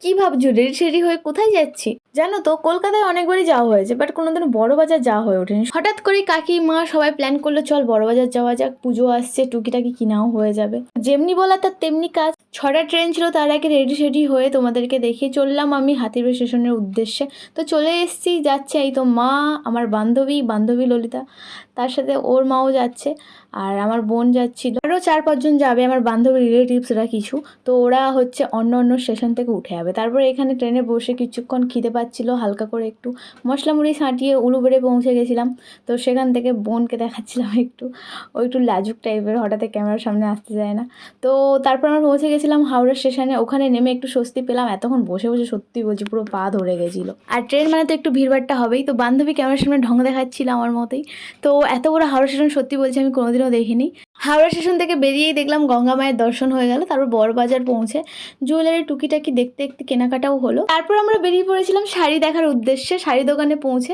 কি ভাবছো রেডি সেডি হয়ে কোথায় যাচ্ছি? জানো তো কলকাতায় অনেকবারই যাওয়া হয়েছে, বাট কোনোদিনও বড়বাজার যাওয়া হয়ে ওঠেনি। হঠাৎ করে কাকি মা সবাই প্ল্যান করলো চল বড়বাজার যাওয়া যাক, পুজো আসছে, টুকিটাকি কিনাও হয়ে যাবে। যেমনি বলা তার তেমনি কাজ। 6টা ট্রেন ছিল, তার আগে রেডি সেডি হয়ে তোমাদেরকে দেখিয়ে চললাম আমি হাতিরবাড়ি স্টেশনের উদ্দেশ্যে। তো চলে এসেছি, যাচ্ছে এই তো মা, আমার বান্ধবী ললিতা, তার সাথে ওর মাও যাচ্ছে, আর আমার বোন যাচ্ছিল, আরও 4-5 জন যাবে আমার বান্ধবীর রিলেটিভসরা কিছু। তো ওরা হচ্ছে অন্য অন্য স্টেশন থেকে উঠে যাবে। তারপরে এখানে ট্রেনে বসে কিছুক্ষণ খিদে পাচ্ছিল, হালকা করে একটু মশলা মুড়ি ছাঁটিয়ে উলুবেড়ে পৌঁছে গেছিলাম। তো সেখান থেকে বোনকে দেখাচ্ছিলাম একটু, ও একটু লাজুক টাইপের, হঠাৎ ক্যামেরার সামনে আসতে যায় না। তো তারপর আমরা পৌঁছে গেছিলাম হাওড়া স্টেশনে। ওখানে নেমে একটু স্বস্তি পেলাম, এতক্ষণ বসে বসে সত্যি বলছি পুরো পা ধরে গেছিলো। আর ট্রেন মানে তো একটু ভিড়ভাড়টা হবেই। তো বান্ধবী ক্যামেরার সামনে ঢং দেখাচ্ছিল আমার মতোই। তো এত বড় হাওড়া স্টেশন সত্যি বলছি আমি কোনোদিনও দেখিনি। হাওড়া স্টেশন থেকে বেরিয়েই দেখলাম গঙ্গা মায়ের দর্শন হয়ে গেল। তারপর বড়বাজার পৌঁছে জুয়েলারি টুকিটাকি দেখতে দেখতে কেনাকাটাও হলো। তারপর আমরা বেরিয়ে পড়েছিলাম শাড়ি দেখার উদ্দেশ্যে। শাড়ি দোকানে পৌঁছে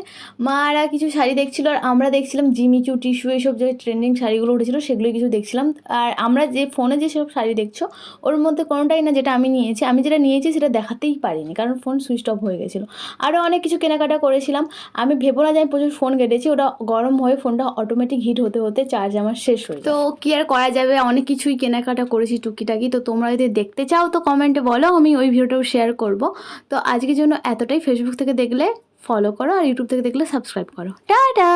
মারা কিছু শাড়ি দেখছিল, আর আমরা দেখছিলাম জিমিচু, টিস্যু, এইসব যে ট্রেন্ডিং শাড়িগুলো উঠেছিল সেগুলোই কিছু দেখছিলাম। আর আমরা যে ফোনে যেসব শাড়ি দেখছো ওর মধ্যে কোনোটাই না যেটা আমি নিয়েছি। আমি যেটা নিয়েছি সেটা দেখাতেই পারিনি, কারণ ফোন সুইচ অফ হয়ে গেছিলো। আরও অনেক কিছু কেনাকাটা করেছিলাম। আমি ভেবো না যে আমি প্রচুর ফোন কেটেছি, ওটা গরম হয়ে ফোনটা অটোমেটিক হিট হতে হতে চার্জ আমার শেষ হয়ে যায়। তো কি আর করা যাবে, অনেক কিছুই কেনাকাটা করেছি টুকিটাকি। তো তোমরা যদি দেখতে চাও তো কমেন্টে বলো, আমি ওই ভিডিওটাও শেয়ার করব। তো আজকের জন্য এতটাই। ফেসবুক থেকে দেখলে ফলো করো, আর ইউটিউব থেকে দেখলে সাবস্ক্রাইব করো। টাটা।